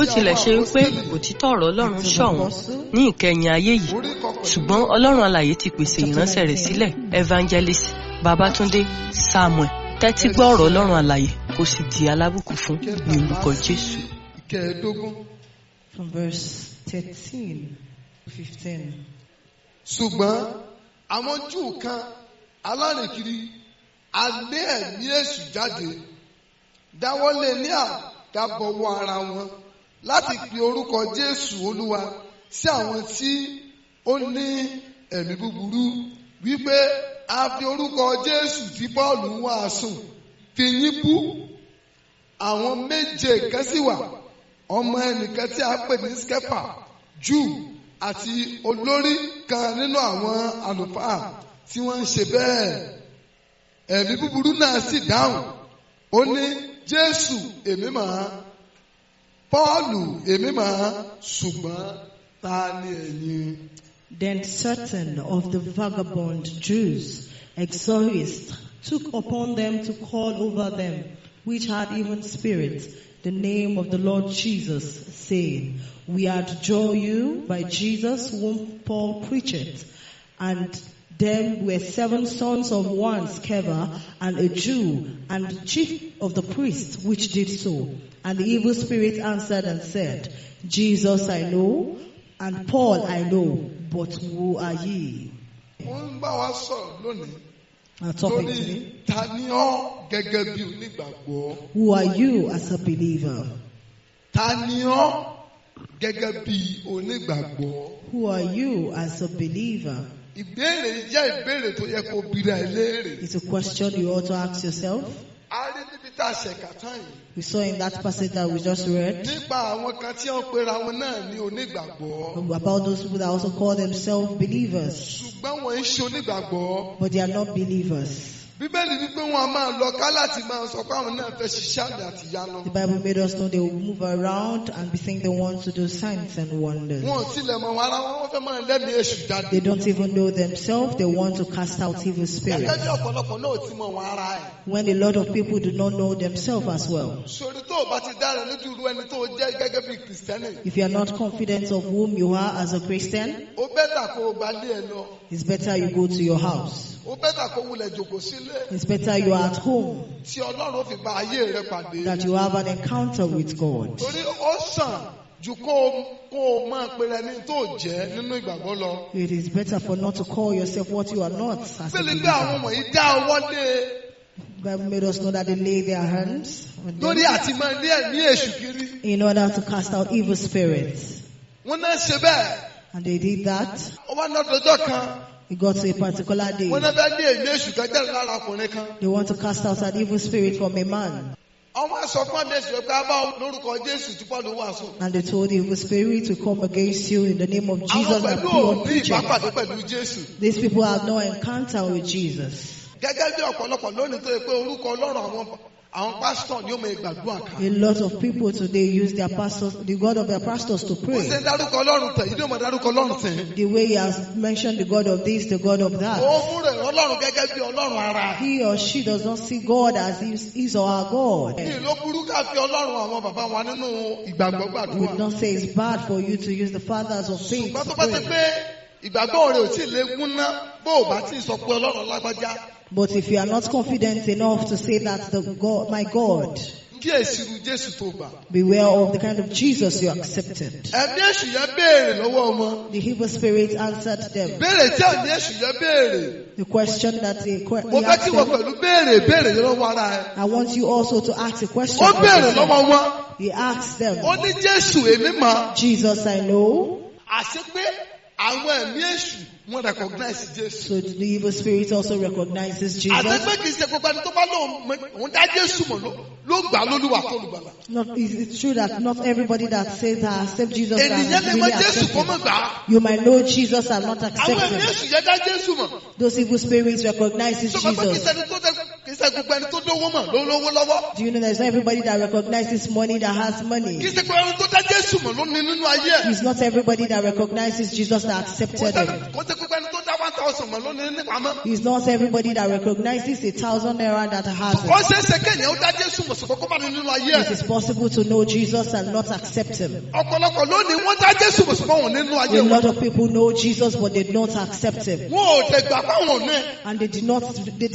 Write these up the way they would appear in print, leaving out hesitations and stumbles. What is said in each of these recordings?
bó tilẹ̀ ṣe wípé òtítọ́ ọ̀rọ̀ Ọlọ́run ṣọ̀wọ́n ní ìkẹyìn ayé yìí, ṣùgbọ́n Ọlọ́run alààyè ti pèsè ìránṣẹ́ rẹ̀ sílẹ̀, Evangelist Babátúndé Samuel. Tẹ́tí gbọ́ ọ̀rọ̀ Ọlọ́run alààyè kó sì di alábùkún fún ní orúkọ Jésù. From verse 13 to 15. Ṣùgbọ́n àwọn Júù kan alárìnkiri alé ẹ̀mí èṣù jáde dáwọ́lé ní àdábọ̀wọ́ ara wọn láti pe orúkọ Jésù Olúwa sí àwọn tí ó ní ẹ̀mí búburú wípé a fi orúkọ Jésù tí Pọ́ọ̀lù ń wàásù fi yín bú. Àwọn méje kan sì wà, ọmọ ẹnìkan tí a pè ní Skepa, Júù àti olórí kan nínú àwọn àlùfáà tí wọ́n ń ṣe bẹ́ẹ̀. Ẹ̀mí búburú náà sì dáhùn, ó ní Jésù èmi mọ̀ ọ́, Pọ́ọ̀lù èmi mọ̀ ọ́, ṣùgbọ́n ta ni ẹ̀yin? Then certain of the vagabond Jews, exorcists, took upon them to call over them, which had even spirits, the name of the Lord Jesus, saying, We adjure you by Jesus whom Paul preached. And them were 7 sons of one Sceva, and a Jew, and chief of the priests, which did so. And the evil spirit answered and said, Jesus I know, and Paul I know, but who are ye? Our topic today. Who are you as a believer? Who are you as a believer? It's a question you ought to ask yourself. We saw in that passage that we just read about those people that also call themselves believers, but they are not believers. The Bible made us know they will move around and be saying they want to do signs and wonders. They don't even know themselves. They want to cast out evil spirits. When a lot of people do not know themselves as well. If you are not confident of whom you are as a Christian, it's better you go to your house. It's better you are at home, that you have an encounter with God. It is better for not to call yourself what you are not as a believer. God made us know that they lay their hands on them in order to cast out evil spirits. And they did that. It got to a particular day. They want to cast out an evil spirit from a man. And they told the evil spirit to come against you in the name of Jesus and Paul preaching. These people have no encounter with Jesus. A lot of people today use their pastors, the God of their pastors, to pray. The way he has mentioned the God of this, the God of that. He or she does not see God as his or our God. We would not say it's bad for you to use the fathers of faith to pray. But if you are not confident enough to say that my God, beware of the kind of Jesus you accepted. The evil spirit answered them. The question that he asked them, I want you also to ask a question. He asked them, Jesus I know. So the evil spirit also recognizes Jesus. It's true that not everybody that says I accept Jesus really accept him. You might know Jesus and not accept him. Those evil spirits recognizes Jesus. Do you know there's not everybody that recognizes money that has money? It's not everybody that recognizes Jesus that accepted him. 1,000 mọ̀ lónìí ní pamọ́. It's not everybody that recognizes 1,000 naira that has Ó it. ṣe é ṣe kéèyàn ó dá Jésù mọ̀ ṣùgbọ́n kó bá nínú ayé It ẹ̀. is possible to know Jesus and not accept him. Ọ̀pọ̀lọpọ̀ lónìí wọ́n dá Jésù mọ̀ ṣùgbọ́n wọn nínú ayé A wọn. lot of people know Jesus but they don't accept him. Wọn ò dẹ̀ gbà páwọn ò ní. And they did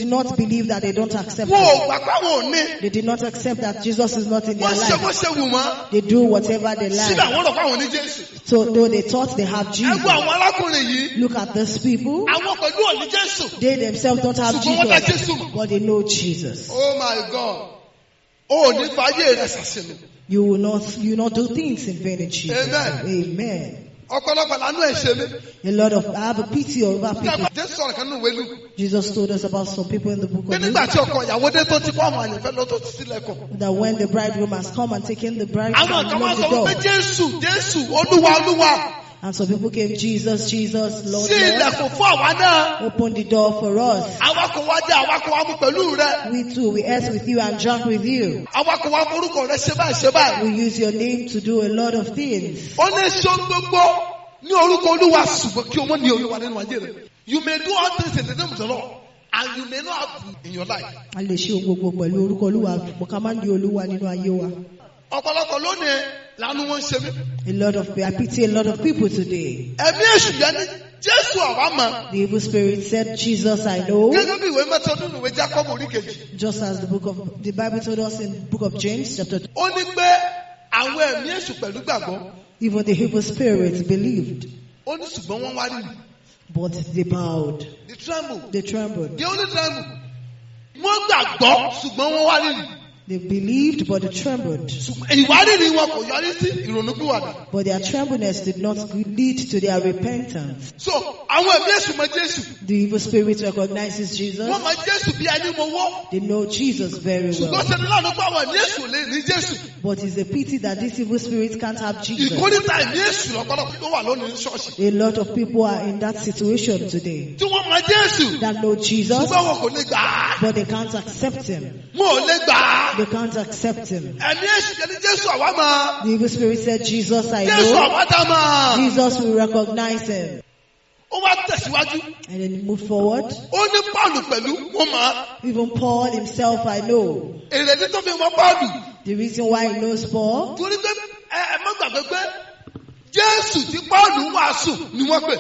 not believe that they don't accept Wọn ò him. gbà páwọn ò ní. They did not accept that Jesus is not in their Wọ́n ṣe bó life. ṣe wù wọ́n. They do whatever they Síbẹ̀ like. àwọn rọ̀ páwọn ní Jésù. So though they thought they have Ẹ Jesus, wo àwọn arákùnrin yìí. look at these people. Àwọn pẹ̀lú òní Jésù. They themselves don't have Ṣùgbọ́n wọ́n dá Jesus, Jésù mọ̀. but they know Jesus. Oh my God. O ò ní fàáyé rẹ̀ ṣàṣìlò. You will not do things in vain in Jesus. Amen. Amen. Ọ̀pọ̀lọpọ̀ lánú ẹ̀ ṣe mí. A lot of I have a pity over people. Jésù sọ̀rọ̀ kan nínú ìwé Lúùkù. Jesus told us about some people in the book Pé of nígbà Luke tí ọkọ ìyàwó dé tó ti kọ́ àwọn àyànfẹ́ lọ tó ti sílẹ̀kùn. that when the bridegroom has come and taken the bride Àwọn and kan wá locked sọ the wípé door, Jésù Jésù Olúwa Olúwa and some people came, Jesus, Jesus, Lord, sí Lord, ilẹ̀kùn fún àwa náà. open the door for us. Àwa kò wá jẹ́ àwa kò wá mú pẹ̀lú rẹ̀. We too, we ate with you and drank with you. Àwa kò wá forúkọ rẹ̀ ṣe báyìí ṣe báyìí. We use your name to do a lot of things. Ó ní ṣó gbogbo ní orúkọ Olúwa ṣùgbọ́n kí o mọ̀ ní Olúwa nínú ayé rẹ̀. You may do all things in the name of the Lord and you may not have in your life. A lè ṣe ohun gbogbo pẹ̀lú orúkọ Olúwa, ṣùgbọ́n ká má ní Olúwa nínú ayé wa. Ọ̀pọ̀lọpọ̀ lónìí lánú wọn ṣe mí. I pity a lot of people today. Ẹ̀mí èṣù yẹn ní Jésù àwa mọ̀. The evil spirit said, Jesus, I know. Gẹ́gẹ́ bí ìwé mẹ́ta nínú ìwé Jákọ́bù orí kejì. Just as the Bible told us in the book of James, chapter 2, Ó ní pé àwọn ẹ̀mí èṣù pẹ̀lú gbàgbọ́. even the evil spirits believed, Ó ní ṣùgbọ́n wọ́n wá rí. but they bowed. They tremble. They trembled. They only tremble. Wọ́n gbàgbọ́ ṣùgbọ́n wọ́n wá rí. They believed, but they trembled. Ìwárìrì wọn kò yọrí sí ìrònúpìwàdà. But their trembleness did not lead to their repentance. So àwọn ẹ̀mí èṣù mọ Jésù. The evil spirit recognizes Jesus. Wọ́n mọ Jésù bí ẹni mowó. They know Jesus very Ṣùgbọ́n well. ṣe ni láàánú pé àwọn ẹ̀mí èṣù lè ní Jésù. But it's a pity that this evil spirit can't have Jesus. Ìkórìtà ẹ̀mí èṣù lọ́pọ̀lọpọ̀ tó wà lónìí ní ṣọ́ọ̀ṣì. A lot of people are in that situation today Tí wọ́n mọ Jésù. that know Jesus, Ṣùgbọ́n wọn kò lè gbà á. but they can't accept him. Wọn ò lè gbà á. They can't accept him. Ẹ̀mí èṣù yẹn ní Jésù àwa mọ̀. The evil spirit said, Jesus, I Jésù know. àwa dá mọ̀. Jesus will recognize him. Ó wá tẹ̀síwájú. And then he moved forward. Ó ní Pọ́ọ̀lù pẹ̀lú wọn mọ̀. Even Paul himself, I know. Èrèdí tó fi mọ Pọ́ọ̀lù. The reason why he knows Paul, Torí pé ẹ má gbàgbé pé Jésù tí Pọ́ọ̀lù wàásù ni wọ́n pè.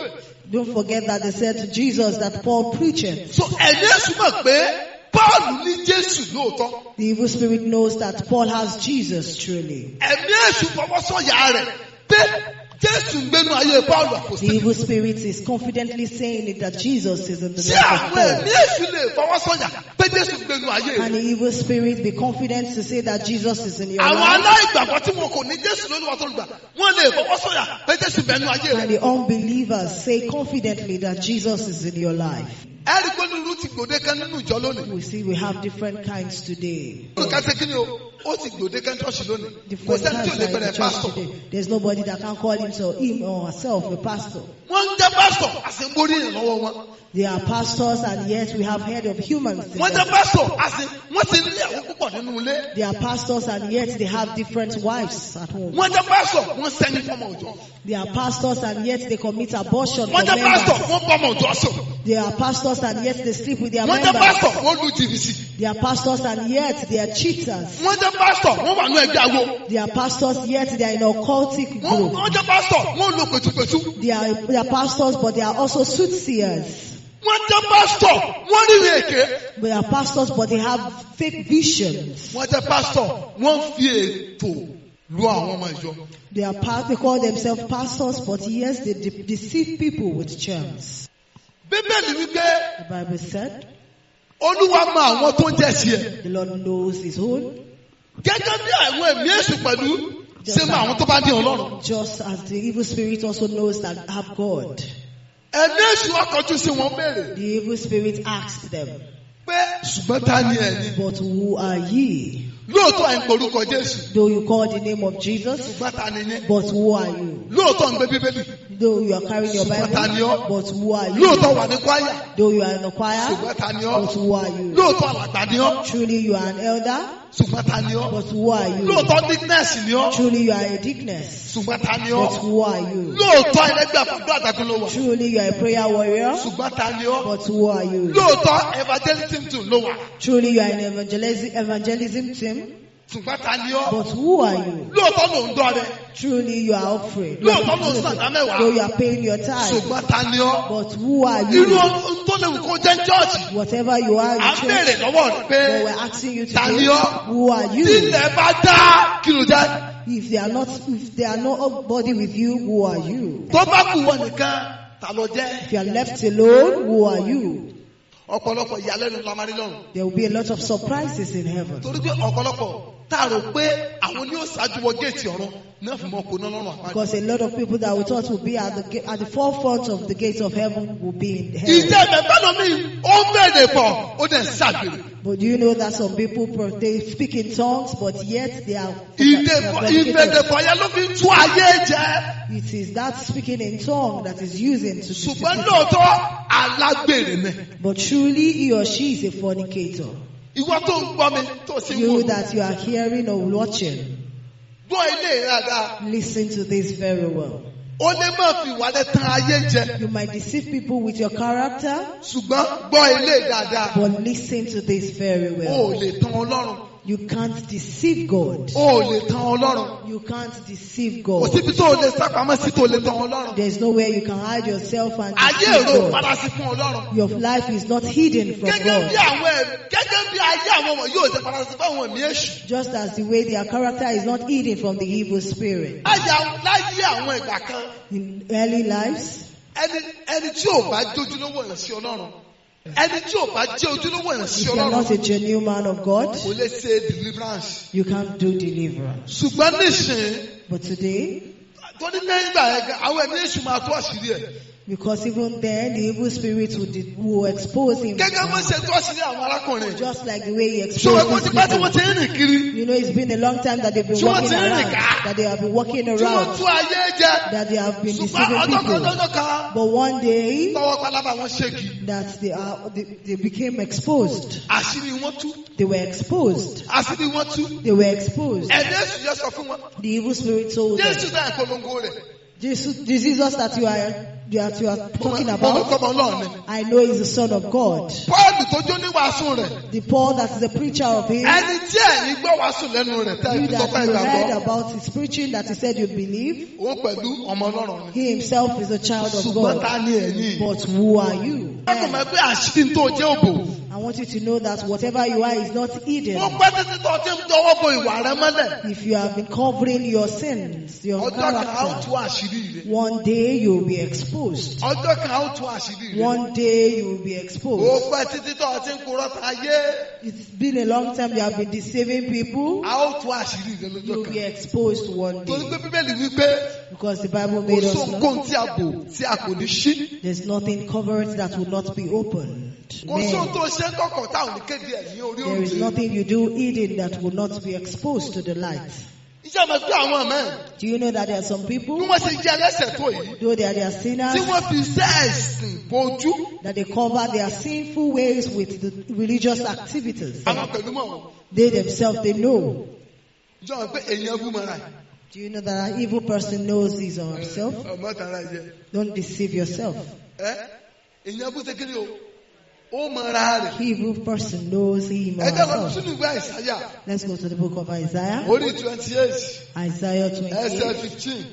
don't forget that they said Jesus that Paul preached. So ẹ̀mí èṣù mọ̀ pé Pọ́ọ̀lù ní Jésù lóòótọ́. The evil spirit knows that Paul has Jesus truly. Ẹ̀mí èṣù fọwọ́ sọ̀yà rẹ̀ pé Jésù ń gbénu ayé Pọ́ọ̀lù The àpòsílẹ̀. evil spirit is confidently saying it that Jesus is in the Ṣé life of àwọn Paul. ẹ̀mí èṣù lè fọwọ́ sọ̀yà pé Jésù ń gbénu ayé Can rẹ̀? the evil spirit be confident to say that Jesus is in your Àwọn life? aláìgbàgbọ́ tí wọn kò ní Jésù lólúwa tó gbà wọ́n lè fọwọ́ sọ̀yà pé Jésù ń gbénu ayé Can rẹ̀. the unbelievers say confidently that Jesus is in your life? Ẹ̀rí pé nínú ti gbòde kan nínú ìjọ lónìí. We see we have different kinds today. Olùkà ṣe kí ni o? Ó ti gbòde kan ṣọ́ọ̀ṣì lónìí. Kò Different sẹ́ni tí ò kinds lè are in the bẹ̀rẹ̀ church pásítọ̀. today. There's nobody that can call him or herself a pastor. Wọ́n ń jẹ́ pásítọ̀ àti ń borí ìrànlọ́wọ́ wọn. They are pastors and yet we have heard of humans. in Wọ́n them. jẹ́ pásítọ̀ àti wọ́n ti ní ìyàwó púpọ̀ nínú ilé. They are pastors and yet they have different wives at home. Wọ́n jẹ́ pásítọ̀ wọ́n sẹ́ni fọmọ òjò. They are pastors and yet they commit abortion for Wọ́n jẹ́ pásítọ̀ members. wọ́n bọ́mọ òjò sùn. They are pastors and yet they sleep with their Wọ́n jẹ́ members. pásítọ̀ wọ́n lu jìbìtì. They are pastors and yet they are cheaters. Wọ́n jẹ́ pásítọ̀ wọ́n wà ní ẹgbẹ́ awo. They are pastors yet they are in occultic group. Wọ́n jẹ́ pásítọ̀ wọ́n lo pẹ̀tùpẹ̀tù. They are pastors but they are also soothsayers. Wọ́n jẹ́ pásítọ̀ wọ́n rírí èké. They are pastors but they have fake visions. Wọ́n jẹ́ pásítọ̀ wọ́n fi ètò lu àwọn ọmọ ìjọ. They call themselves pastors but yes they deceive people with charms. Bíbélì wípé The Bible said Olúwa mọ àwọn tó ń jẹ́ sí ẹ. the Lord knows his own. Gẹ́gẹ́ bí àwọn ẹ̀mí èṣù pẹ̀lú ṣe mọ àwọn tó bá ní Ọlọ́run. Just as the evil spirit also knows that have God. Ẹ̀mí èṣù akọjú sí wọn béèrè The evil spirit asked them, pé ṣùgbọ́n ta ni ẹ̀yin? but who are ye? Lóòótọ́ à ń porúkọ Jésù. Though you call the name of Jesus, Ṣùgbọ́n ta ni yín? but who are you? Lóòótọ́ ń gbé Bíbélì. Though you are carrying your Ṣùgbọ́n ta ni Bible, ọ́? but who are you? Lóòótọ́ wà ní kwaya. Though you are in the choir, Ṣùgbọ́n ta ni but ọ́? who are you? Lóòótọ́ alàgbà ni ọ́. Truly you are an elder, Ṣùgbọ́n ta ni ọ́? but who are you? Lóòótọ́ dickness ni ọ́. Truly you are a deaconess, Ṣùgbọ́n ta ni but ọ́? who are you? Lóòótọ́ ẹlẹ́gbẹ́ àfọ̀dọ́ àtàkùn ló wà. Truly you are a prayer warrior, Ṣùgbọ́n ta ni ọ́? but who are you? Lóòótọ́ evangelism too ló wà. Truly you are an evangelism team, Ṣùgbọ́n ta ni ọ́? but who are you? Lóòótọ́ ló ń dọ́ rẹ. Truly you are offering. Lóòótọ́ ló ń sàn dá mẹ́wàá. Though you are paying your tithe, Ṣùgbọ́n ta ni ọ́? but who are Irú you? ohun tó léwu kó jẹ́ chọ́ọ̀chì. Whatever you are À in ń church, béèrè lọ́wọ́ rẹ pé but we're asking you ta ni today, ọ́? who are Tí you? ilẹ̀ bá dá kí ló jẹ́? If there are nobody with you, who are you? Tó bá kù wọ nìkan ta ló jẹ́? If you are left alone, who are you? Ọ̀pọ̀lọpọ̀ ìyàlẹ́nu la máa rí lọ́run. There will be a lot of surprises in heaven. Torí pé ọ̀pọ̀lọpọ̀ tá a rò pé àwọn ni ó ṣáájú wọ géètì ọ̀run náà fi mọ kó náà lọ́rùn àpárí. Because a lot of people that we thought would be at the forefront of the gates of heaven will be in Ìjẹ́ heaven. ìbẹ̀fẹ́ lomi ó bẹ̀rẹ̀ pọ̀ ó dẹ̀ ṣàgbèrè. But do you know that some people they speak in tongues, but yet they are Ìbẹ̀dẹ̀pọ̀ yẹn ló fi ń tú ayé jẹ. It is that speaking in tongue that is using to deceive Ṣùgbọ́n people. lóòótọ́ alágbèrè ni. But truly he or she is a fornicator. Ìwọ tó ń gbọ́ mi tó sì ń You wò. that you are hearing or watching, Gbọ́ ilé dáadáa. listen to this very well. Ó lè má fi ìwà rẹ̀ tán ayé jẹ. You might deceive people with your character, Ṣùgbọ́n gbọ́ ilé dáadáa. but listen to this very O ò well. lè tán Ọlọ́run. You can't deceive God. O ò lè tán Ọlọ́run. You can't deceive Kò God. síbi tó o lè sápamọ́ sí tó o lè tán Ọlọ́run. There's nowhere you can hide yourself and Ayé deceive èrò God. farasí fún Ọlọ́run. Your life is not hidden from Gẹ́gẹ́ God. bí ayé àwọn ọmọ yóò ṣe farasí fún àwọn ẹ̀mí èṣù. Just as the way their character is not hidden from the evil spirit. Láyé àwọn ìgbà kan, In early lives, ẹni tí ò bá jẹ́ ojúlówó ìránṣẹ́ Ọlọ́run. Ẹni tí ò bá jẹ́ ojúlówó if ìránṣẹ́ you are not a Ọlọ́run genuine man of God, kò lè ṣe deliverance. you can't do deliverance. Ṣùgbọ́n nísìnyí, But today, torí lẹ́yìn ìgbà yẹn àwọn ẹ̀mí èṣù máa tú àṣírí ẹ̀. because even then the evil spirits will expose him. Gẹ́gẹ́ bó ṣe tú àṣírí àwọn arákùnrin. Just like the way he Ṣùgbọ́n exposed kò these ti pẹ́ tí wọ́n ti people. ń rìn kiri. You know, it's been a long time that they've been Tí wọ́n walking ti ń rìn around, ká. that they have been walking Tí wọ́n around, tú ayé jẹ. that they have been Ṣùgbọ́n deceiving ọjọ́ kan people. lọ́jọ́ kan But one day, tọwọ́ pálábá wọn ṣégi. that they became exposed. Àṣírí wọn tú. They were exposed. Àṣírí wọn tú. They were exposed. Ẹ̀dẹ́ èṣù yẹn sọ fún wọn. The evil spirit told them, Jésù náà polongo rẹ̀. Jesus that you are talking about, Tọmọ Ọlọ́run ni. I know is the Son of God. Pọ́ọ̀lù tó jó ní wàásù rẹ̀. The Paul that is the preacher of him, Ẹni tí ẹ̀yin gbọ́ wàásù lẹ́nu rẹ̀ tẹ́ you ẹ fi sọ that pé you heard ìgbàgbọ́. about his preaching that he said you believe, Òun pẹ̀lú ọmọ Ọlọ́run ni. he himself is a child of Ṣùgbọ́n God. ta ni ẹ̀yin? But who are you? Bákan mọ̀ pé àṣírí tó jẹ́ òbò. I want you to know that whatever you are is not hidden. Wọ́n pẹ́ títí tó ti ń dọwọ́ bo ìwà rẹ mọ́lẹ̀. If you have been covering your sins, your Ọjọ́ kan á ó character, tú àṣírí rẹ̀. one day you will be exposed. Ọjọ́ kan á ó tú àṣírí rẹ̀. One day you will be Ó exposed. pẹ́ títí tó ti ń kúrọ́ ta ayé. It's been a long time you have been deceiving people. A ó tú àṣírí rẹ̀ You lọ́jọ́ will kan. be exposed one Torí day. pé Bíbélì wí pé Because the Bible kò made us know sóhunkóhun tí a bò tí a kò ní ṣí. there's nothing covered that will not be opened. Kò sóhun Man, tó ṣe ń kọ̀kọ̀ táwọn ní kéde ẹ̀ ní orí there is òde. nothing you do hidden that will not be exposed to the light. Iṣẹ́ mi pé àwọn mẹ́rin Do you know that there are some bí people, wọ́n ṣe jẹ́ ẹlẹ́sẹ̀ tó yìí though they are tí sinners, wọ́n fi iṣẹ́ ẹ̀sìn bojú. that they cover their sinful ways with the religious activities? Àwọn pẹ̀lú mọ̀ wọn. They themselves, they know. Ìjọ mi pé èèyàn bú mọ́ra. Do you know that an evil person knows his or herself? Ọmọ tara jẹ. Don't deceive yourself. Èèyàn bú ṣe kí ni o? Ó mọ́ra rẹ̀. Evil person knows him or Ẹ jẹ́ lọ herself. sínú ìwé Àìsáyà. Let's go to the book of Isaiah. Orí 28 Isaiah ẹsẹ̀ 28, 15.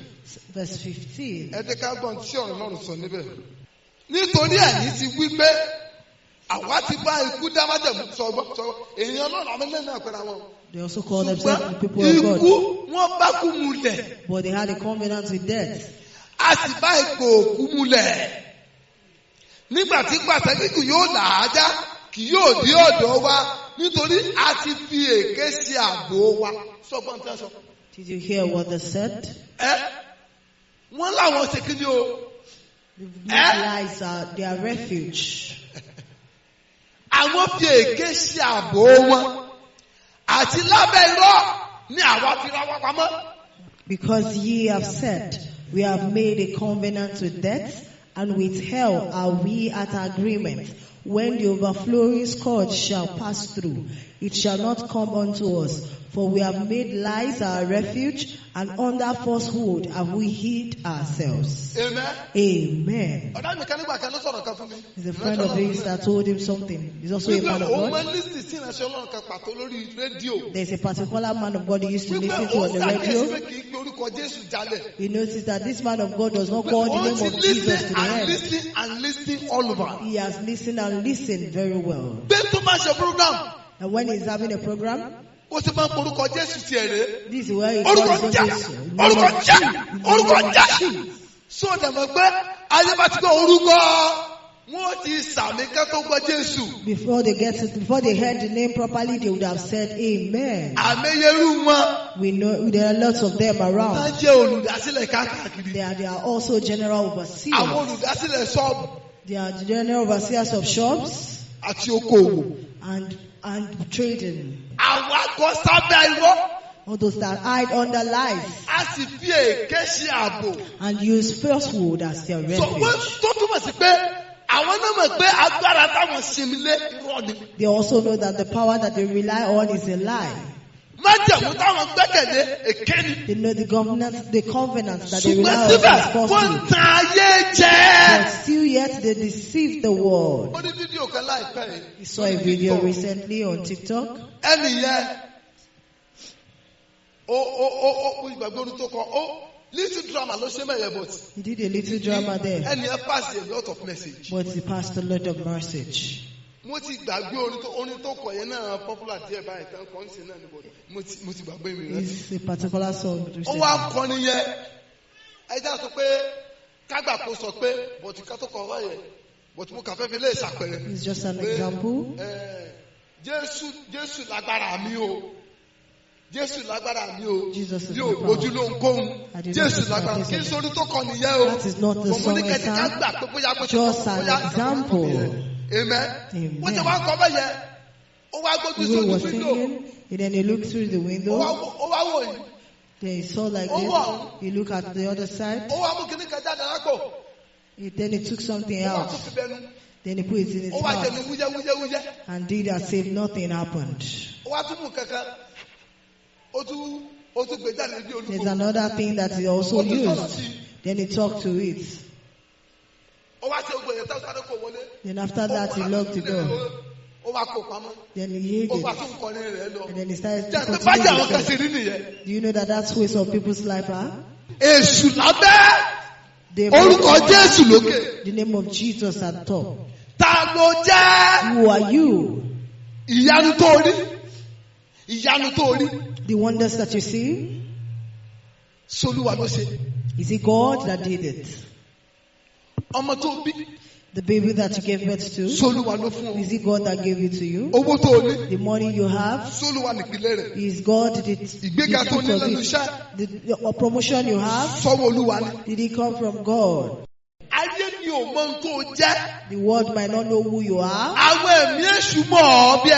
verse 15. Ẹ jẹ́ ká gbọ́n tí ọ̀rọ̀ Ọlọ́run sọ níbẹ̀. Nítorí ẹ̀yin ti wí pé àwa ti bá ikú dá májẹ̀mú sọ̀rọ̀. Èèyàn náà làwọn ilé náà pẹ̀lú àwọn. They also call themselves the people of Ṣùgbọ́n ikú God. wọ́n bá kú mulẹ̀. But they had a covenant with death. A sì bá ipò òkú mulẹ̀. Nígbà tí pàtàkì yóò là á já kì yóò dé ọ̀dọ̀ wa nítorí a ti fi èké ṣe ààbò wa. Sọ́gbọ́n tí wọ́n sọ. Did you hear what they said? Wọ́n láwọn ṣe kí ni o? These lies are their refuge. Àwọn fi èké ṣe ààbò wọn. Àti lábẹ́ irọ́ ni àwa fi ra wá pamọ́. Because ye have said, we have made a covenant with death, and with hell are we at agreement. When the overflowing scourge shall pass through, it shall not come unto us. For we have made lies our refuge, and under falsehood have we hid ourselves. Amen. Amen. He's He's a friend of his that told him something. He's also a man of God. There's a particular man of God he used to listen to on the radio. He noticed that this man of God does not call the name of Jesus to the end. And listening all over. He has listened and listened very well. And when he's having a program, this is where he calls on Jesus. So before they heard the name properly, they would have said Amen. We know there are lots of them around. They are also general overseers. They are the general overseers of shops and trading. All those that hide under lies and use falsehood as their refuge. They also know that the power that they rely on is a lie. They know the covenant that they rely on is falsehood. But still yet they deceive the world. You saw a video recently on TikTok. Little drama, He did a little drama there. And he passed a lot of message. But he passed a lot of message. It's a particular song. It's just an example. Jesus is the power. That is not the song itself. Just an example. Amen. He was singing, and then he looked through the window. Then he saw like this. He looked at the other side. Then he took something out. Then he put it in his mouth. And did as if nothing happened. There's another thing that he also used. Then he talked to it. Then after that he locked the door. Then he hid it. And then he started to continue. Do you know that that's where some people's life are? The name of Jesus at top. Who are you? The wonders that you see? Is it God that did it? The baby that you gave birth to? Is it God that gave it to you? The money you have? Is God the fruit of it? The promotion you have? Did it come from God? The world might not know who you are. The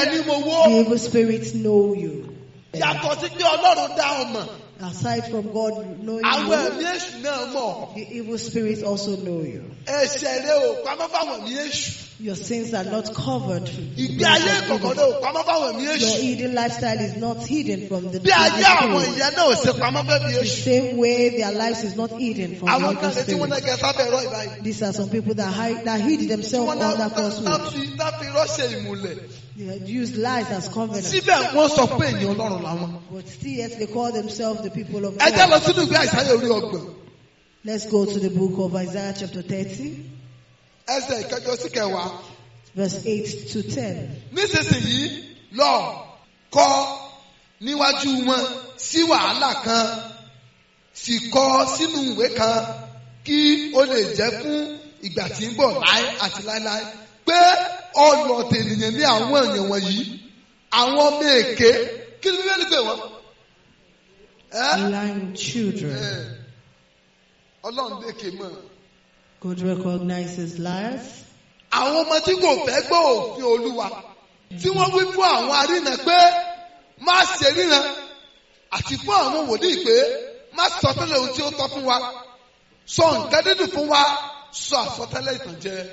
evil spirits know you. Aside from God knowing you, the evil spirits also know you. Your sins are not covered. Your hidden lifestyle is not hidden from the evil spirits. The same way their lives is not hidden from the evil spirits. These are some people that hid themselves under falsehood. They use lies as covenant. But still yet they call themselves the people of God. Let's go to the book of Isaiah chapter 30. Verse 8 to 10. Nísinsìnyí lọ kọ níwájú wọn sí wàhálà kan sì kọ sínú ìwé kan kí ó lè jẹ́ fún ìgbà tí ń bọ̀ láé àti láéláé pé ọlọ̀tẹ̀ ènìyàn ní àwọn èèyàn wọ̀nyí àwọn ọmọ èké kí ni wọ́n lè pè wọ́n. Lying children. Ọlọ́run lékè mọ́. God recognizes liars. Àwọn ọmọ tí kò fẹ́ gbọ́ òfin Olúwa tí wọ́n wí fún àwọn arínà pé má ṣe ríran àti fún àwọn wòlíì pé má sọ tẹ́lẹ̀ ohun tí ó tọ́ fún wa. Sọ nǹkan dídùn fún wa. Sọ àsọtẹ́lẹ̀ ìtànjẹ.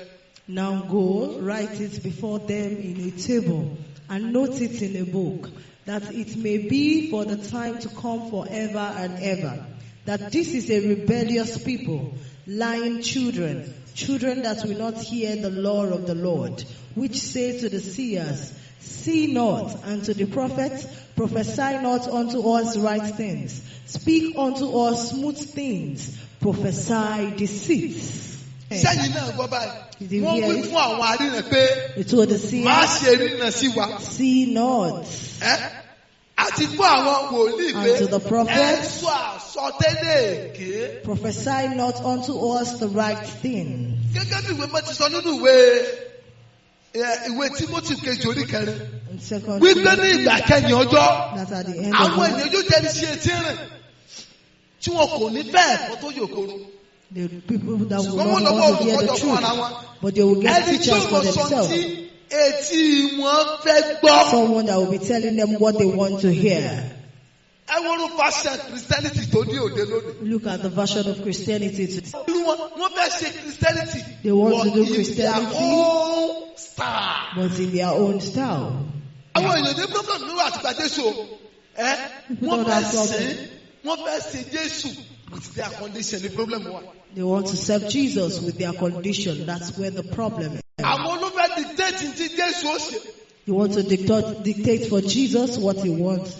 Now go, write it before them in a table, and note it in a book, that it may be for the time to come forever and ever, that this is a rebellious people, lying children, children that will not hear the law of the Lord, which say to the seers, see not, and to the prophets, prophesy not unto us right things, speak unto us smooth things, prophesy deceits. Sẹ́yìn náà gbọ́ báyìí. Wọ́n wí fún àwọn aríran pé má ṣe ríran sí wa. See not. Àti fún àwọn wòlíì pé And to the prophet, ẹ sọ àsọtẹ́lẹ̀ èké. prophesy not unto us the right thing. Gẹ́gẹ́ bí ìwé mọ́ ti sọ nínú ìwé Tímótì kejì orí kẹrin. And second, Wípé ní ìgbà kẹyìn ọjọ́, that at the end of àwọn it, ènìyàn yóò jẹ́ ní sí etí rìn. Tí wọn kò ní bẹ́ẹ̀ kó tó yòkoro. the people that will Ṣùgbọ́n wọ́n not lọ́wọ́ want to hear the olùkọ́jọ́ fún ara truth, wọn. but they will get Ẹni tí teachers ó for mọ̀ sọ themselves. tí etí wọn fẹ́ gbọ́. Someone that will be telling them what they want to hear. Ẹ wọ́n fashion Christianity tó ní òde lónìí. Look at the version of Christianity today. Wọ́n fẹ́ ṣe Christianity. They want to do but in Christianity. their own style. But in their own style. Àwọn èèyàn ní problem ló wà àtìgbà Jésù. Wọ́n fẹ́ ṣe Jésù with their condition ní problem wà. They want to serve Jesus with their condition. That's where the problem is. Àwọn olófẹ́ dictate ti Jésù ó ṣe. You want to dictate for Jesus what he wants.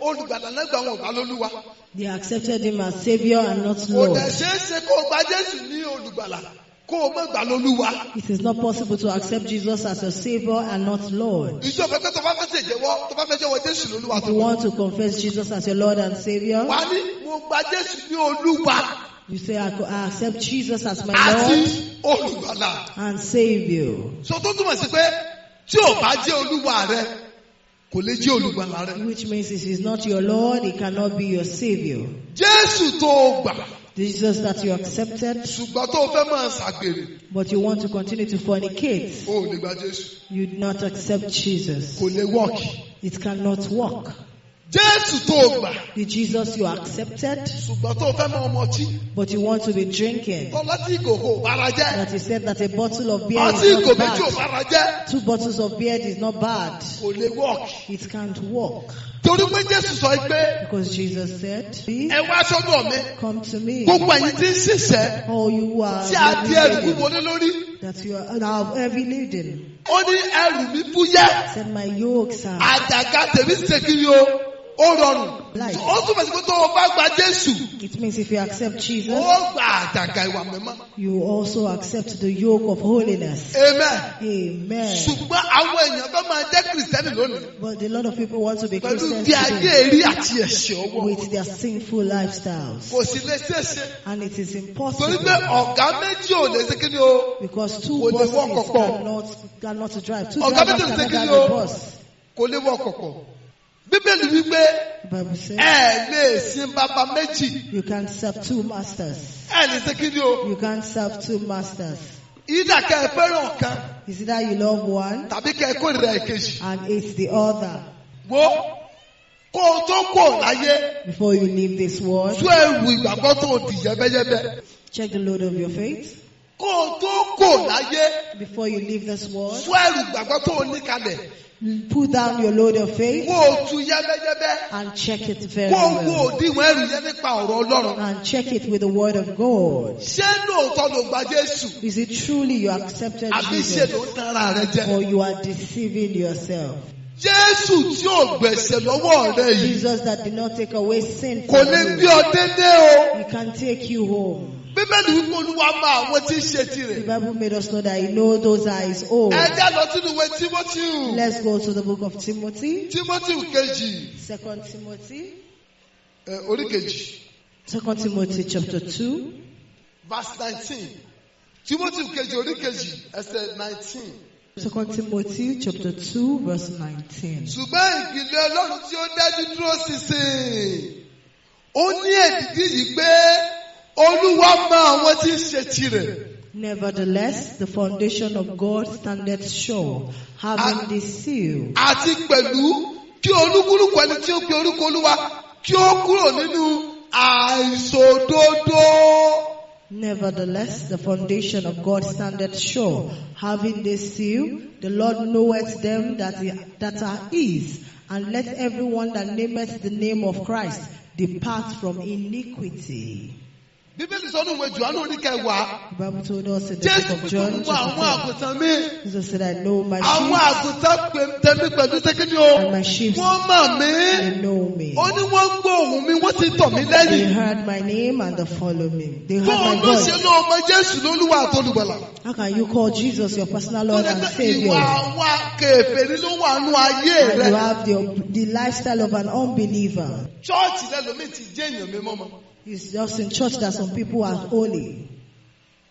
Olùgbàlà lẹ́gbàá wọn ò bá lólúwa. They accepted him as Savior and not Kò Lord. dẹ̀ ṣeé ṣe kó o gba Jésù ní olùgbàlà kó o má gbà lólúwa. It is not possible to accept Jesus as your Savior and not Lord. Ìjọba pé tó bá fẹ́ ṣèjẹ́wọ́ tó bá fẹ́ jẹ́wọ́ Jésù lólúwa If tó you wọ́n. want to confess Jesus as your Lord and Savior, Wà ní mo gba Jésù ní olúwa you say, I accept Jesus as my àti Lord olùgbàlà. and Savior. So tó túmọ̀ sí pé tí ò bá jẹ́ olúwa rẹ kò lè jẹ́ olùgbàlà rẹ. Which means if he's not your Lord, he cannot be your Savior. Jésù tó o gbà Jesus that you accepted, ṣùgbọ́n tó o fẹ́ máa ṣàgbèrè but you want to continue to fornicate, o ò lè gba Jésù. you do not accept Jesus. Kò lè wọ́ọ̀kì. It cannot work. Jésù tó o gbà The Jesus you accepted, ṣùgbọ́n tó o fẹ́ máa ọmọtí. but you want to be drinking. Ọlọ́tí ìgò kò bára jẹ́. That he said that a bottle of beer Ọtí is ìgò not méjì ò bad. bára jẹ́. 2 bottles of beer is not bad. Kò lè wọ́ọ̀kì. It can't work. Torí pé Jésù sọ pé Because Jesus said, ẹ wá sọ́dọ̀ mi. come to me, Gbogbo ẹ̀yin tí ń ṣiṣẹ́ all you who are tí a di ẹrù heavy wúwo lé lórí. that you are now heavy laden. Ó ní ẹrù mi fúyẹ́. Said my yokes are Àjàgà tèmi ṣe kiri o. Ó rọrùn. light. Ó túmọ̀ sí pé tó o bá gba Jésù. It means if you accept Jesus, Ó gba àjàgà ìwà mímọ́. you also accept the yoke of holiness. Amen. Amen. Ṣùgbọ́n àwọn èèyàn bá máa jẹ́ Kìrìsìtẹ́nì lónìí. But a lot of people want to be Pẹ̀lú Christians bí ayé today èrí àti ẹ̀ṣẹ̀ ọwọ́. with their sinful lifestyles. Kò sì lè ṣeéṣe. And it is Torí impossible pé ọ̀gá méjì ò lè ṣe kí ni o. because Kò two lè buses wọ́kọ̀ pọ̀. cannot drive. Two Ọ̀gá drivers méjì ò lè ṣe cannot kí ni drive o. a bus. Kò lè wọ kọ̀kọ̀. Bíbélì wípé The Bible says ẹ lè sin bàbá méjì. you can't serve two masters. Ẹ lè ṣe kí ni o. You can't serve two masters. Ìdàkẹ́ ẹ fẹ́ràn ọ̀kan Is either you love one tàbí kẹ́ ẹ kórìíra èkejì. and hate the other. Wo kó o tó kò láyé. Before you leave this world, Tú ẹrù ìgbàgbọ́ tó di yẹ́bẹ́yẹ́bẹ́. check the load of your faith. Kó o tó kò láyé. Before you leave this world, Tú ẹrù ìgbàgbọ́ tó ní kalẹ̀. put down your load of faith Kó o tú yẹ́bẹ́yẹ́bẹ́. and check it very Kó o wo well. òdiwọ̀n ẹrù yẹn nípa ọ̀rọ̀ Ọlọ́run. And check it with the word of God. Ṣé lóòótọ́ ló gba Jésù? Is it truly you accepted Àbí ṣe ló Jesus ń tan ara rẹ jẹ? or you are deceiving yourself? Jésù tí ò gbẹ̀ṣẹ̀ lọ́wọ́ rẹ yìí Jesus that did not take away sin kò from lè gbé you, ọ dédé o. he can take you home. Bíbélì wípé Olúwa mọ àwọn tí ń ṣe The tirẹ̀. Bible made us know that he knows those are his own. Ẹ já lọ sínú ìwé Tímótì. Let's go to the book of Timothy. Tímótì kejì 2 Timothy. orí kejì 2 Timothy chapter 2. verse 19. Tímótì kejì orí kejì ẹsẹ̀ 19. 2 Timothy chapter 2 verse 19. Ṣùgbọ́n ìpìlẹ̀ Ọlọ́run tí ó dájú dúró ṣinṣin. Ó ní èdìdí yìí pé Olúwa mọ àwọn tí ń ṣe tirẹ̀. Nevertheless, the foundation of God standeth sure, having this seal. Àti pẹ̀lú kí olúkúlùkù ẹni tí ó pe orúkọ Olúwa kí ó kúrò nínú àìṣòdodo. Nevertheless, the foundation of God standeth sure, having this seal, the Lord knoweth them that are his, and let everyone that nameth the name of Christ depart from iniquity. Bíbélì sọ nínú ìwé Jòhánù orí kẹwàá. The Bible told us in the Jésù book of John, mú àwọn àgùntàn mi. Jesus said, I know my Àwọn sheep, àgùntàn tẹ̀mí pẹ̀lú sékìní o. and my sheep Wọ́n mọ̀ mí. they know me. Ó ní wọ́n gbọ́ ohùn mi, wọ́n ti tọ̀ mí They lẹ́yìn. heard my name and they follow me. They heard Fún my ló ṣe voice. ló ọmọ Jésù lólúwa àtolùgbàlà. How can you call Jesus your personal Lord and Ìwà Savior? àwọn kèfèrí ló wà nú ayé And rẹ. you have the lifestyle of an unbeliever. Chọ́ọ̀chì lẹ́lòmíì ti jẹ́ èèyàn mímọ́ mọ́. It's just in church that some people are holy.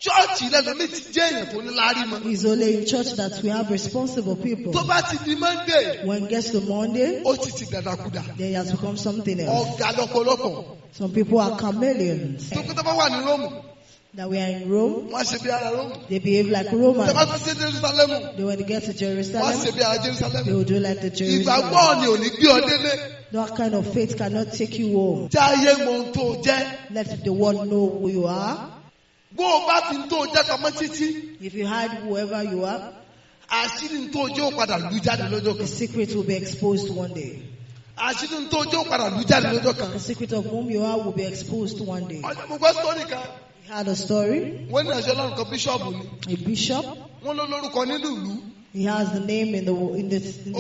Chọ́ọ̀chì lẹ́lòmíì ti jẹ́ èèyàn tó ní láárí mọ́. It's only in church that we have responsible people. Tó bá ti di Monday, When it gets to Monday, ó ti dàdàkudà. then it has become something else. Ọ̀gá lọ́pọ̀lọpọ̀. Some people are chameleons. Tó kó tó bá wà ní Róòmù, That we are in Rome, wọ́n á ṣe bí ara Róòmù. they behave like Tó bá Romans. tún sí Jerúsálẹ́mù, Then when they get to wọ́n á Jerusalem, ṣe bí ara they Jerúsálẹ́mù. will do like the Ìgbàgbọ́ Jerusalem. ni ò ní gbé ọ délé. That kind of faith cannot take you home. Jẹ́ ayé mọ ohun tó jẹ́. Let the world know who you are. Bó o bá fi ń tó jẹ́ pamọ́ títí, If you hide whoever you are, àṣírí ń tó jẹ́ ó padà lù jáde lọ́jọ́ the kan. secret will be exposed one day. Àṣírí ń tó jẹ́ ó padà lù jáde lọ́jọ́ kan. The secret of whom you are will be exposed one day. Ọjọ́ mo gbọ́ sítórì kan. We had a story. Wọ́n ní ẹ̀ṣọ́ lọ́rùn kan bíṣọ́ọ̀bù ni. A bishop, Wọ́n ló lórúkọ nínú ìlú. he has the name in the city.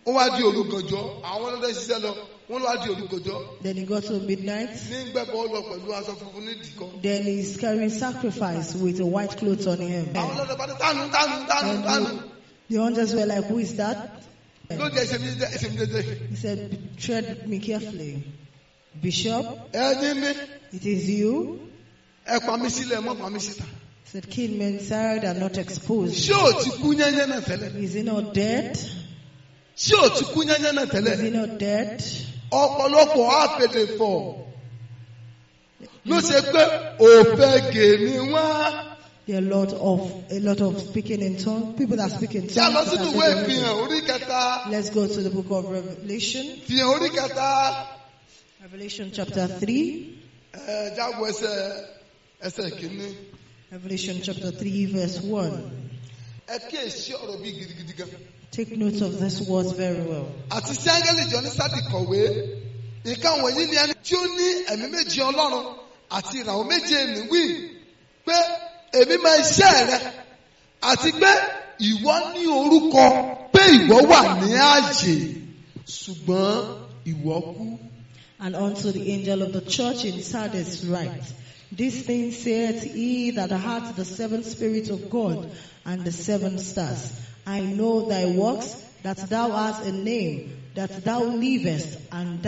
Ó wá di olùgànjọ́. Àwọn ọlọ́dẹ ṣiṣẹ́ lọ. Wọ́n ló wá di olùgànjọ́. Then he got to midnight. Ní gbẹ̀bọ̀ ó lọ pẹ̀lú aṣọ funfun ní ìdìkan. Then he's carrying sacrifice with a white cloth on him. Àwọn ọlọ́dẹ bá ní tánú. And the hunters were like, who is that? Lóde ẹsẹ̀ mi dédé. He said, tread me carefully. Bishop, Ẹni mi, it is you. ẹ pa mí sílẹ̀, mọ́ pa mí síta. He said, kill me inside and not exposed. Ṣé ò ti kú yẹ́nyẹ́ náà tẹ́lẹ̀? Is he not dead? Ṣé ò ti kú yẹ́nyẹ́ náà Is tẹ́lẹ̀? he not dead? Ọ̀pọ̀lọpọ̀ àpèdè fọ̀. Ló ṣe pé òfẹ́ gèmí wá. There are a lot of speaking in tongues. People that speak in Ṣé a lọ tongues. sínú ìwé ìfihàn orí kẹta? Let's go to the book of Revelation. Ìfihàn orí kẹta. Revelation chapter 3. Jáwọ́ ẹsẹ̀ kìíní. Revelation chapter 3 verse 1. Ẹ kíyèsí ọ̀rọ̀ bí gidigidi gan. Take note of this words very well. Àti sí áńgẹ́lì jọ ní Sádì kọ̀wé. Nǹkan wọ̀nyí ni ẹni tí ó ní ẹ̀mí méje Ọlọ́run àti ìràwọ̀ méje ní wí pé èmi mọ iṣẹ́ rẹ àti pé ìwọ ní orúkọ pé ìwọ wà ní ààyè ṣùgbọ́n ìwọ kú. And unto the angel of the church in Sardis write, This thing saith he that hath the seven spirits of God and the seven stars. I know thy works, that thou hast a name, that thou livest and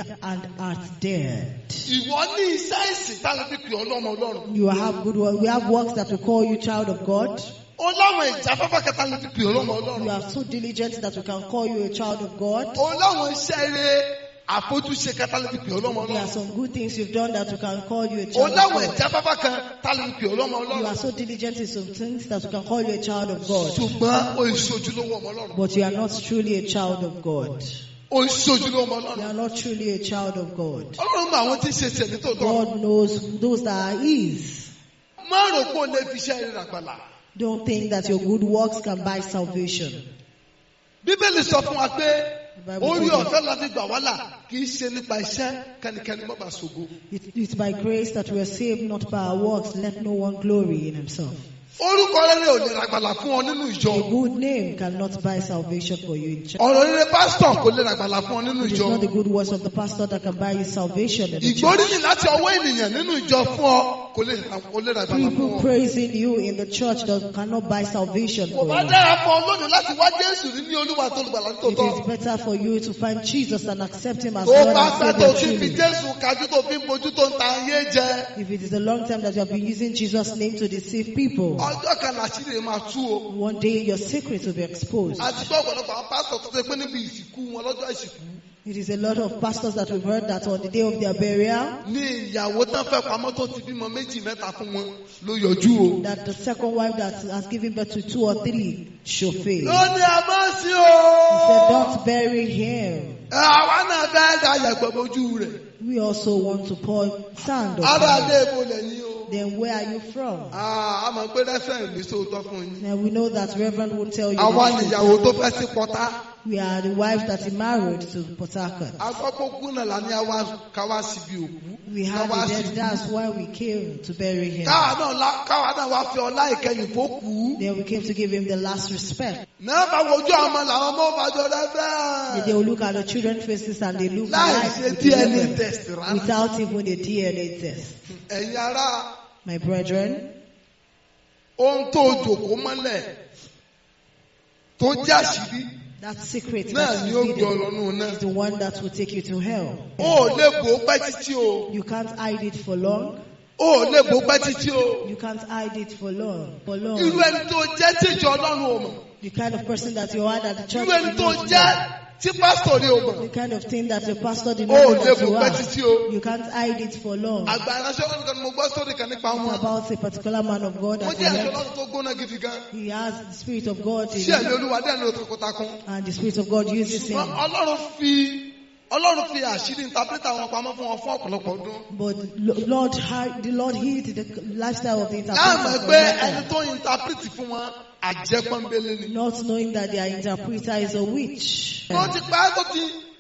art dead. Ìwọ ní iṣẹ́ ìsìn táwọn fi pè ọ́ lọ́mọ Ọlọ́run. You have good work. We have works that will call you child of God. Ó láwọn ìjáfáfá kẹta ló fi pè ọ́ lọ́mọ Ọlọ́run. You are so diligent that we can call you a child of God. Ó láwọn iṣẹ́ eré àfojúṣe kẹta ló fi pè ọ́ lọ́mọ There are Ọlọ́run. some good things you've done that we can call you a Ó child of láwọn God. ìjáfáfá kan tá ló fi pè ọ́ lọ́mọ You Ọlọ́run. are so diligent in some things that we can call you a child of God. Ṣùgbọ́n ó ìṣojúlówó ọmọ Ọlọ́run. But you are not truly a child of God. Ó ìṣojúlówó ọmọ You Ọlọ́run. are not truly a child of God. Ọlọ́run mọ àwọn tí ń ṣe tiẹ̀ ní tòótọ́. God knows those that are his. Má rò pé o lè fi iṣẹ́ rẹ̀ ràgbàlà. Don't think that your good works can buy salvation. Bíbélì sọ fún wa pé The Bible orí told us, ọ̀fẹ́ láti gbà wá là kì í ṣe nípa iṣẹ́ kẹ́nikẹ́ni má bàa ṣògo. It's by grace that we are saved, not by our works. Let no one glory in himself. Orúkọ rere ò lè ràgbàlà fún ọ nínú ìjọ. A good name cannot buy salvation for you in church. Ọ̀rọ̀ rere pásítọ̀ kò lè ràgbàlà fún ọ nínú It is ìjọ. not the good works of the pastor that can buy you salvation in the church. Ìgbóríyìn láti ọwọ́ ènìyàn nínú ìjọ fún ọ kò lè ràgbàlà fún People ọ. praising you in the church cannot buy salvation Kò for bá you. dára fún ọ lónìí láti wá Jésù rí ní Olúwa tó lùgbàlà ní It tòótọ́. is better for you to find Jesus and accept him as Tó Lord bá and fẹ́ tó Savior fi fi truly. Jésù kájú tó fi ń bojú tó ń ta ayé jẹ. If it is a long time that you have been using Jesus' name to deceive people, Ọjọ́ kan làṣírí máa tú o. one day your secret will be exposed. Àti gbọ́ ọ̀pọ̀lọpọ̀ àwọn pásítọ̀ tó ṣe pé níbi ìsìnkú wọn lọ́jọ́ ìsìnkú. It is a lot of pastors that we've heard that on the day of their burial, Ní ìyàwó tán fẹ́ pamọ́ tó ti bímọ méjì mẹ́ta fún wọn ló yọjú o. that the second wife that has given birth to 2 or 3 shall fail. Ló ní àmọ́ sí He said, o. don't bury him. Àwa náà bẹ́ẹ̀ da yàgbẹ́ bojú rẹ̀. We also want to pour sand on Ara you. ilé ibo lẹ́yìn o. Then where are you from? A mọ̀ pé rẹ́fẹ̀rẹ̀ ní sóòótọ́ fún yín. Now we know that Reverend will tell you. Àwa the nìyàwó truth. tó fẹ́ sí pọ́tá. We are the wives that he married to Port Harcourt. Agbọ́pọ̀ kùnà là ní káwá síbi òkú. We had Káwá the dead. síbi. That's why we came to bury him. Káwa náà wá fi ọlá ìkẹyìn fókù. Then we came to give him the last respect. Náà bá wojú ọmọ làwọn ọmọ bá jọ rẹ́fẹ̀rẹ̀. They will look at the children's faces and they look Láì alike ṣe with the DNA reverend, test rárá. without even a DNA test. Ẹ̀yin ará, My brethren, ohun tó jòkó mọ́lẹ̀ tó jáṣìírí that secret náà that ni is ó gbé hidden ọlọ́run náà. is the one that will take you to hell. O ò lè bò ó pẹ́ títí o. You can't hide it for long. O ò lè bò ó pẹ́ títí o. You can't hide it for long. For long. Irú ẹni tó jẹ́ tíjọ ọlọ́run ò mọ̀. The kind of person that you are at the church. Irú ẹni you tó don't jẹ́ know. tí pásítọ̀ rí o mọ̀. The kind of thing that the pastor did O not ò know lè that bò you ó pẹ́ are. títí o. You can't hide it for long. Àgbà ìránṣẹ́ ọlọ́run kan ni mo gbọ́ sórí kan nípa It's wọn. about a particular man of God Wọ́n that jẹ́ ẹ̀ṣọ́ he ọlọ́run tó gbóná gidi gan. He has the Spirit of God in Ṣé ẹ̀mí him, olúwa dẹ́nu ló takuntakun? and the Spirit of God uses him. Ṣùgbọ́n Ọlọ́run fi àṣírí interpreter wọn pamọ́ fún wọn fún ọ̀pọ̀lọpọ̀ ọdún. But the Lord hid the lifestyle of the Láàmú interpreter for pé a long ẹni time, tó interpret fún wọn àjẹpọ́nbélé ni. not knowing that their interpreter is a witch. Wọ́n ti pa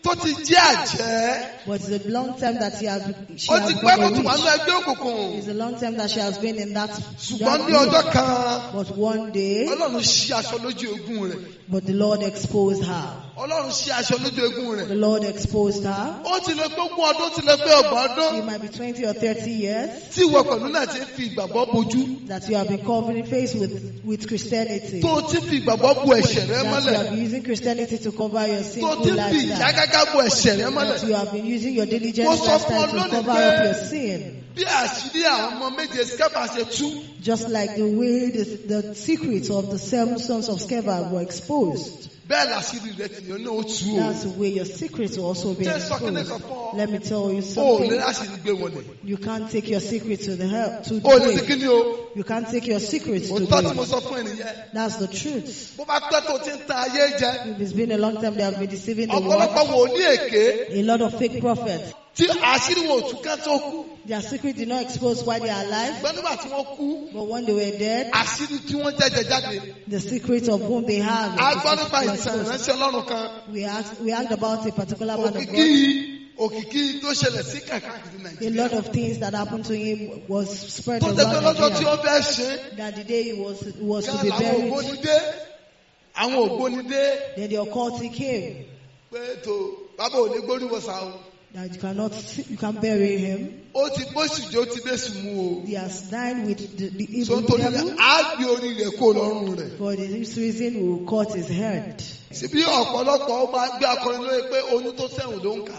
tó ti jẹ́ àjẹ́. But it's a long time that she has Ó ti pẹ́ kó been ti a wà ní witch. ẹgbẹ́ òkùnkùn. It's a long time that she has been in that Ṣùgbọ́n ní group. ọjọ́ kan, But one day, Ọlọ́run ṣí aṣọ lójú egun rẹ̀. but the Lord exposed her. Ọlọ́run ṣí aṣọ lójú egun The rẹ̀. Lord exposed her. Ó ti lè pé ogún ọdún, ó ti lè pé ọgbọ̀n ọdún. It might be 20 or 30 years Tí ìwọ pẹ̀lú náà ti ń fi ìgbàgbọ́ bojú. that you have been covering face with Christianity. Tó o ti fi ìgbàgbọ́ bo ẹ̀ṣẹ̀ rẹ That you mọ́lẹ̀. have been using Christianity to cover your Tó o sinful ti fi lifestyle. ìyágágá bo ẹ̀ṣẹ̀ rẹ That mọ́lẹ̀. you have been using your diligent Mo sọ fún lifestyle ọ to lónìí cover pé up your sin. bí àṣírí àwọn ọmọ méje Skẹ́fà ṣe tú. Just like the way the secrets of the 7 sons of Sceva were exposed. Bẹ́ẹ̀ làṣírí rẹ tìyàn náà ó tú o. That's the way your secrets will also be Jẹ́ sọ kí ni kan exposed. fún ọ. Let me tell you O ò lè something. láṣírí gbé wọlé. You can't take your secrets to the hell, to O ò lè ti the kí ni o. You can't take your secrets to Òótọ́ tí mo the sọ fún ẹnìyẹn. That's the truth. Bó bá pẹ́ tó ti ń tan ayé jẹ. It's been a long time they have been deceiving the world. Ọ̀pọ̀lọpọ̀ wòlíì èké A lot of fake prophets. tí àṣírí wọn ò tú ká tó kú. Their secret did not expose why they are alive, Ṣùgbọ́n nígbà tí wọ́n kú, but when they were dead, àṣírí tí wọ́n jẹ́jẹ jáde. the secret of whom they have. A gbọ́ nípa was ìtàn exposed. ìránṣẹ́ Ọlọ́run kan. We asked about a particular man of Òkìkí tó ṣẹlẹ̀ sí káàkiri God. A Nàìjíríà. lot of things that happened to him was spread Tó around jẹ́ pé lọ́jọ́ tí Nigeria. ó fẹ́ ṣe. That the day he was to Kan be làwọn buried, ògbóni dé. Àwọn ògbóni dé. then the occultic came. Pé tó bàbá ò ní gbórí wọ̀sà o. That you can't bury him. Ó ti bóṣù jẹ́ ó ti dé sùn mú o. He has dined with the So evil nítorí devil. rẹ̀ á gbé orí rẹ̀ kó lọ́rùn rẹ̀. For this reason, we will cut his head. Síbí ọ̀pọ̀lọpọ̀ ó máa gbé akọrin lóye pé oyún tó sẹ́wọ̀n ló ń kà.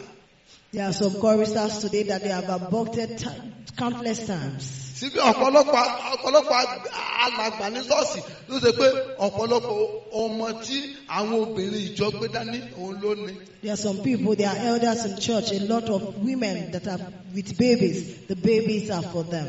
There are some choristers today that they have aborted countless times. Síbí ọ̀pọ̀lọpọ̀ alàgbà ní ṣọ́ọ̀ṣì ló ṣe pé ọ̀pọ̀lọpọ̀ ọmọ tí àwọn obìnrin ìjọ gbé dání òun ló ní. There are some people, they are elders in church, a lot of women that are with babies. The babies are for them.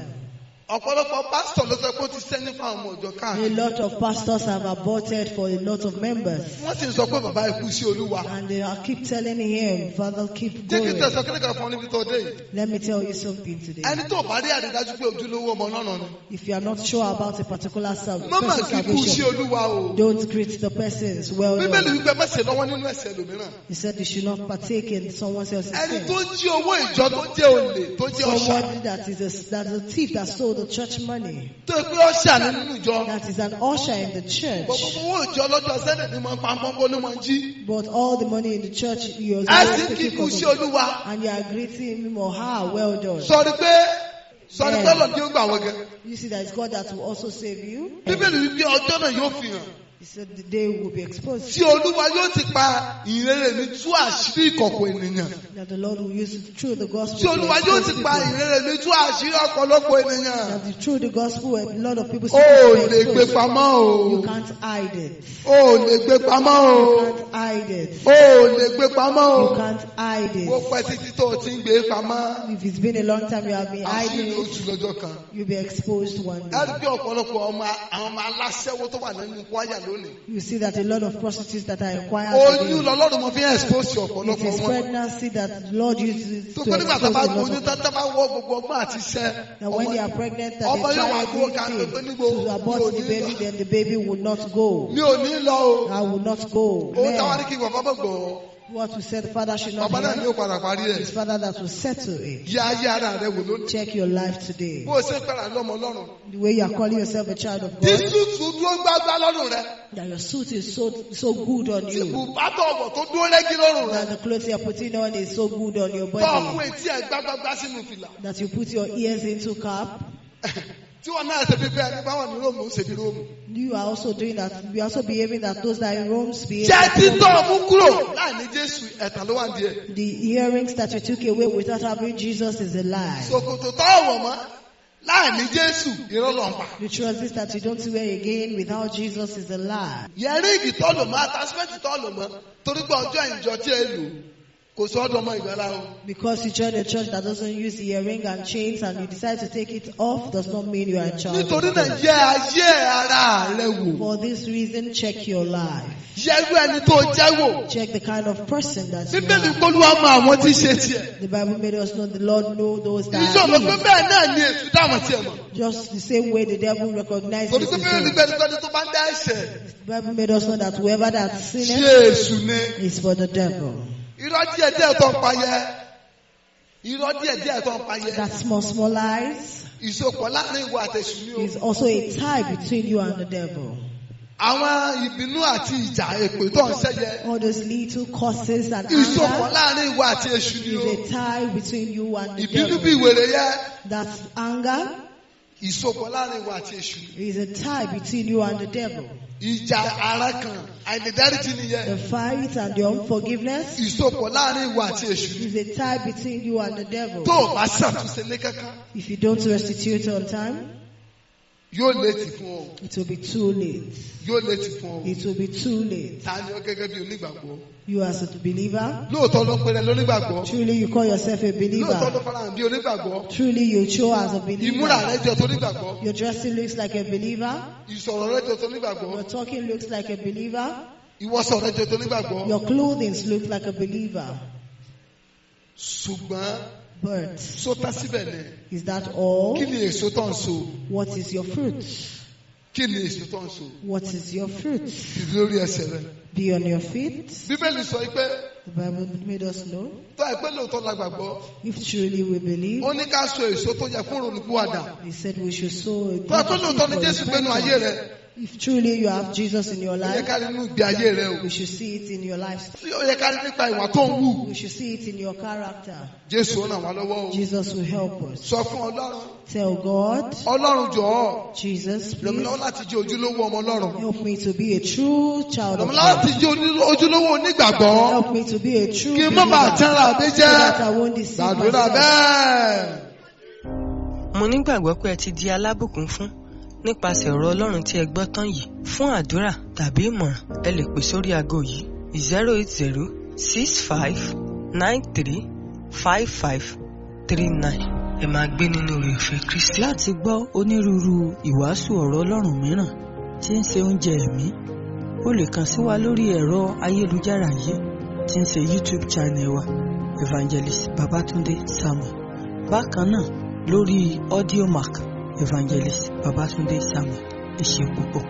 Ọ̀pọ̀lọpọ̀ pásítọ̀ ló sọ pé ó ti sẹ́ni fún àwọn ọmọ ìjọ A káàkiri. lot of pastors have aborted for a lot of members. Wọ́n sì ń sọ pé bàbá ikú sí Olúwa. And they keep telling him, Father, keep Jẹ́ kí n going. tẹ̀sán kíní kan fún ọ níbi tó dé yìí. Let me tell you something today. Ẹni tó bá rí àrídájú pé ojúlówó ọmọ náà ni. If you are not sure about a particular Mọ́mà person's kí ikú sí salvation, Olúwa o. don't greet the persons well Bíbélì done. wípé mẹ́sẹ̀ lọ́wọ́ nínú ẹ̀ṣẹ̀ lòmíràn. He said you should not partake in someone else's Ẹni sin. tó jí owó ìjọ tó jẹ́ olè tó jẹ́ ọ̀ṣà. Someone that is a thief that stole the church money. Tó pé ọ̀ṣà nínú ìjọ. That is an usher in the church. Gbogbo owó ìjọ lọ́jọ́ sẹ́lẹ̀ ni máa ń pa pọ́npọ́n ló máa ń jí. But all the money in the church, you are Ẹ sì always kí taking ikú sí from Olúwa. and you are greeting him or her, well done. Sọ̀rí pé lọ́dún yóò gbà wọ́n gẹ. You see that it's God that will also save you. Bíbélì wípé ọjọ́ náà yóò fi hàn. He said the day will be exposed. Tí Olúwa yóò ti pa ìrere mi tú àṣírí ìkọ̀kọ̀ ènìyàn. That the Lord will use it through the gospel. Tí to Olúwa yóò expose ti pa people. ìrere mi tú àṣírí ọ̀pọ̀lọpọ̀ ènìyàn. That through the gospel, a lot of people O ò lè exposed. gbé pamọ́ o. You can't hide it. O ò lè gbé pamọ́ o. You can't hide it. O ò lè gbé pamọ́ You o. can't hide Ó it. pẹ́ títí tó o ti ń gbé pamọ́. If it's been a long time you have been Àṣírí hiding it, oṣù lọ́jọ́ kan. you'll be exposed one day. Láti bí ọ̀pọ̀lọpọ̀ àwọn ọmọ aláṣẹ́wó tó wà nínú kwaya lónìí. lónìí. You see that a lot of prostitutes that are inquired Oyún today, lọ́lọ́run mo fi ń expose it ọ̀pọ̀lọpọ̀ is wọn. pregnancy that the Lord uses tó to pé expose nígbà a tá a bá lot gbóyún of tá a bá wọ gbogbo ọgbọ́n àti iṣẹ́. that when they are pregnant that ọmọ they yóò wá try gbó ká pé everything níbo to abort the baby, then the baby will not go. mi ò ní lọ o. I will not go. Owó táwa ní Man, kí bàbá bọ̀ gbọ́. what we said, the father should not Bàbá náà ni hear. ó padà parí ẹ̀. It's father that will settle it. Yẹ ayé ara rẹ wò lónìí. Check your life today. Bó o ṣe ń pẹ́ra lọ́mọ Ọlọ́run. The way you are calling yourself a child of Tí God, tútù dúró gbágbá lọ́rùn rẹ. that your suit is so good on Tí you, bùbátọ̀ ọ̀bọ̀ tó dúró rẹ́gí lọ́rùn rẹ. that the clothes you are putting on is so good on your Tọ́ ọ̀kú body, etí ẹ̀ gbágbágbá sínú fìlà. that you put your ears into cap. Tí wọ́n náà ṣe bíbẹ́ ẹni báwọn ní Róòmù ṣe bí Róòmù. You are also doing that. You are also behaving that those that are in Rome behave. Jẹ́ like títọ́ Rome. ọ̀mú kúrò láì ní Jésù ẹ̀tàn ló wà ní ẹ̀. The earrings that you took away without having Jesus is a lie. Ṣòkòtò tọ́ ọ̀wọ̀ mọ́ láì ní Jésù irọ́ ló ń pa. The trousers that you don't wear again without Jesus is a lie. Yẹ̀ríǹgì tọ́ lò mọ́ attachment tọ́ lò mọ́ torí pé ọjọ́ ìjọ tí ẹ lò kò sọ ọdọ ọmọ ìgbàlá o. Because you join a church that doesn't use the earring and chains and you decide to take it off does not mean you are a child. Nítorí of náà God. yẹ ayé ara rẹ wò. For this reason, check your life. Yẹ̀rú ẹni tó jẹ́ wò. Check the kind of person that you Bíbélì are. Olúwa mọ àwọn tí ṣe tiẹ̀. The Bible made us know the Lord know those that Ìṣòro pé are evil. bẹ́ẹ̀ náà ni èṣù dáwọn tiẹ̀ mọ̀. Just the same way the devil recognizes Torí pé his Bíbélì own. gbẹ́ni gbẹ́ni tó bá ń dá ẹ̀ṣẹ̀. The Bible made us know that whoever that Ṣé sinneth èṣù ni? is for the devil. Irọ́ díẹ̀ díẹ̀ tó ń pa yẹ. Irọ́ díẹ̀ díẹ̀ tó ń pa yẹ. That small lies Ìsopọ̀ láàrin ìwọ àtẹ̀sù ni o. is also a tie between you and the devil. Àwọn ìbínú àti ìjà èpè tó ń ṣẹ́yẹ. All those little causes and Ìsopọ̀ anger láàrin ìwọ àti èṣù ni o. is a tie between you and the Ìbínú bí devil. ìwèrè yẹ. That anger Ìsopọ̀ láàrin ìwọ àti èṣù ni. is a tie between you and the devil. Ìjà ara kan àìlèdáríjì nìyẹn. The fight and the unforgiveness Ìsopọ̀ láàrin ìwọ àti èṣù ni. is a tie between you and the devil. Tó o bá ṣàtúnṣe ní kankan, If you don't restitute on time, yóò létí fún ọ. it will be too late. Yóò létí fún ọ. It will be too late. Ta ni ó gẹ́gẹ́ bí onígbàgbọ́? You as a believer, Lóòótọ́ ló pèrè lónígbàgbọ́. truly you call yourself a Lóòótọ́ believer. ló farahàn bí onígbàgbọ́. Truly you show as a Ìmúra believer. rẹ jọ tó nígbàgbọ́. Your dressing looks like a believer. Ìsọ̀rọ̀ rẹ jọ tó nígbàgbọ́. Your talking looks like a believer. Ìwọṣọ rẹ jọ tó nígbàgbọ́. Your clothing looks like a believer. Ṣùgbọ́n But sótá síbẹ̀ ni. is that all? Kí ni èso tó ń so? What is your fruit? Kí ni èso tó ń so? What is your fruit? Ìdí lórí ẹsẹ̀ rẹ. Be on your feet. Bíbélì sọ pé The Bible made us know. tó àìpé lóòótọ́ la gbàgbọ́. If truly we believe, Ó ní ká so èso tó yẹ fún ìrònúpìwàdà. he said we should sow a Tó àìpé lóòótọ́ ni good Jésù seed for gbénu ayé repentance. rẹ. If truly you have Jesus in your Ó yẹ life, ká rí nínú ìgbé ayé rẹ o. we should see it in your life. Ó yẹ ká rí nípa ìwà tó ń wù. We should see it in your character. Jésù ó ràn wá lọ́wọ́ o. Jesus will help us. Sọ fún Ọlọ́run. Tell God, Ọlọ́run jọ̀ọ́. Jesus, Ràn mí please lọ́wọ́ láti jẹ́ ojúlówó ọmọ Ọlọ́run. help me to be a true child Ràn of mí lọ́wọ́ láti God. jẹ́ ojúlówó onígbàgbọ́. Help me to be a true Kí n má bàa believer tẹ́ra mi so that I jẹ́. won't deceive Gbàdúrà myself. bẹ́ẹ̀. Mo nígbàgbọ́ pé ẹ ti di alábùkún fún nípasẹ̀ ọ̀rọ̀ Ọlọ́run tí ẹ gbọ́ tán yìí. Fún àdúrà tàbí ìmọ̀ràn, ẹ lè pè sórí aago yìí 08065935539. Ẹ máa gbé nínú oore ọ̀fẹ́ Kristi. Láti gbọ́ onírúurú ìwàásù ọ̀rọ̀ Ọlọ́run mìíràn tí ń ṣe oúnjẹ ẹ̀mí, o lè kàn sí wa lórí ẹ̀rọ ayélujára yìí tí ń ṣe YouTube channel wa Evangelist Babatunde Samuel. Bákan náà lórí Audiomack Evangelist Babatunde Samuel. Ẹ ṣé púpọ̀.